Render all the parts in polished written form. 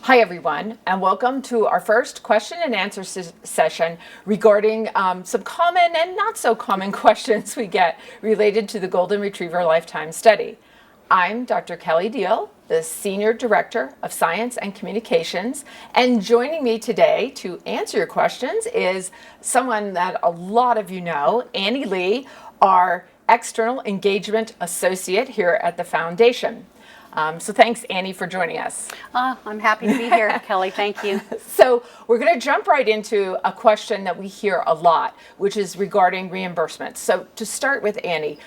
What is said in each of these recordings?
Hi everyone, and welcome to our first question and answer session regarding some common and not so common questions we get related to the Golden Retriever Lifetime Study. I'm Dr. Kelly Diehl, the Senior Director of Science and Communications, and joining me today to answer your questions is someone that a lot of you know, Annie Lee, our External Engagement Associate here at the Foundation. So thanks, Annie, for joining us. I'm happy to be here, Kelly. Thank you. So we're going to jump right into a question that we hear a lot, which is regarding reimbursement. So to start with, Annie,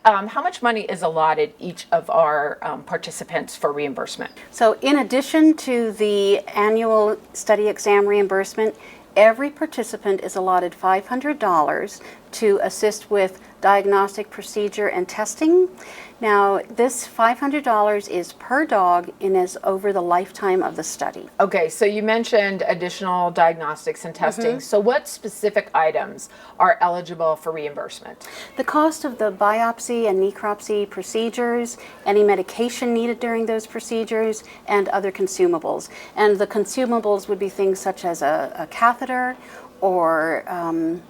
how much money is allotted each of our participants for reimbursement? So in addition to the annual study exam reimbursement, every participant is allotted $500 to assist with diagnostic procedure and testing. Now, this $500 is per dog and is over the lifetime of the study. Okay, so you mentioned additional diagnostics and testing. So what specific items are eligible for reimbursement? The cost of the biopsy and necropsy procedures, any medication needed during those procedures, and other consumables. And the consumables would be things such as a catheter or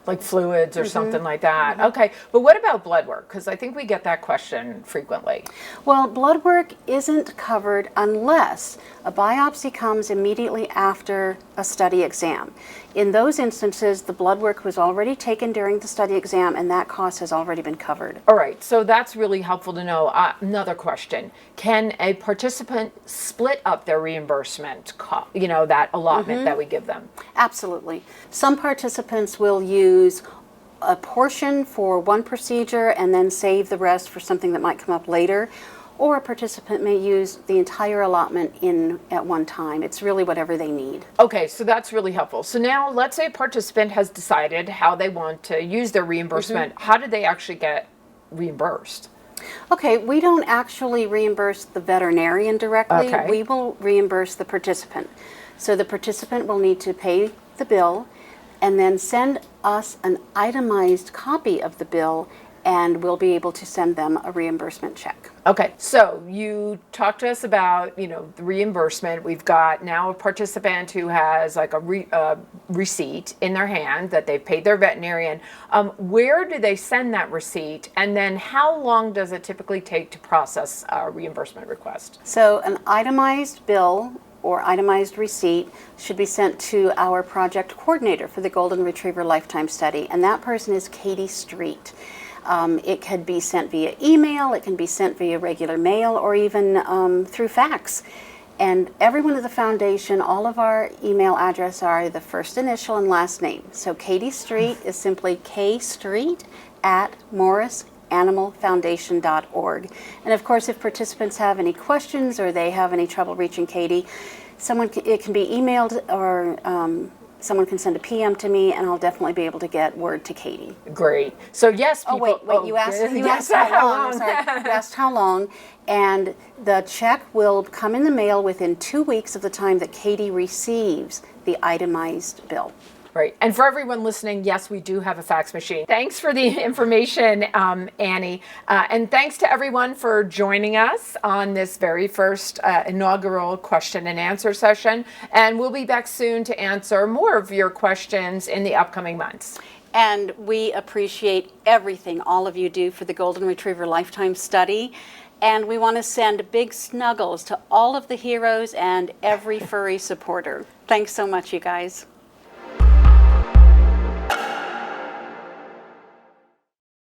like fluids or something like that. Okay, but what about blood work? Because I think we get that question frequently. Well, blood work isn't covered unless a biopsy comes immediately after a study exam. In those instances, the blood work was already taken during the study exam and that cost has already been covered. All right, so that's really helpful to know. Another question, can a participant split up their reimbursement, that allotment that we give them? Absolutely. Some participants will use a portion for one procedure and then save the rest for something that might come up later. Or a participant may use the entire allotment at one time. It's really whatever they need. Okay, so that's really helpful. So now let's say a participant has decided how they want to use their reimbursement. How do they actually get reimbursed? Okay, we don't actually reimburse the veterinarian directly. Okay. We will reimburse the participant. So the participant will need to pay the bill and then send us an itemized copy of the bill, and we'll be able to send them a reimbursement check. Okay, so you talked to us about, the reimbursement. We've got now a participant who has like a receipt in their hand that they've paid their veterinarian. Where do they send that receipt? And then how long does it typically take to process a reimbursement request? So an itemized bill or itemized receipt should be sent to our project coordinator for the Golden Retriever Lifetime Study, and that person is Katie Street. It could be sent via email, it can be sent via regular mail, or even through fax. And everyone at the foundation, all of our email address are the first initial and last name. So Katie Street is simply kstreet@morrisanimalfoundation.org. And of course, if participants have any questions or they have any trouble reaching Katie, it can be emailed or someone can send a PM to me, and I'll definitely be able to get word to Katie. Great. So yes, people... You asked how long. I'm sorry. You asked how long, and the check will come in the mail within 2 weeks of the time that Katie receives the itemized bill. Right. And for everyone listening, yes, we do have a fax machine. Thanks for the information, Annie. And thanks to everyone for joining us on this very first inaugural question and answer session. And we'll be back soon to answer more of your questions in the upcoming months. And we appreciate everything all of you do for the Golden Retriever Lifetime Study. And we want to send big snuggles to all of the heroes and every furry supporter. Thanks so much, you guys.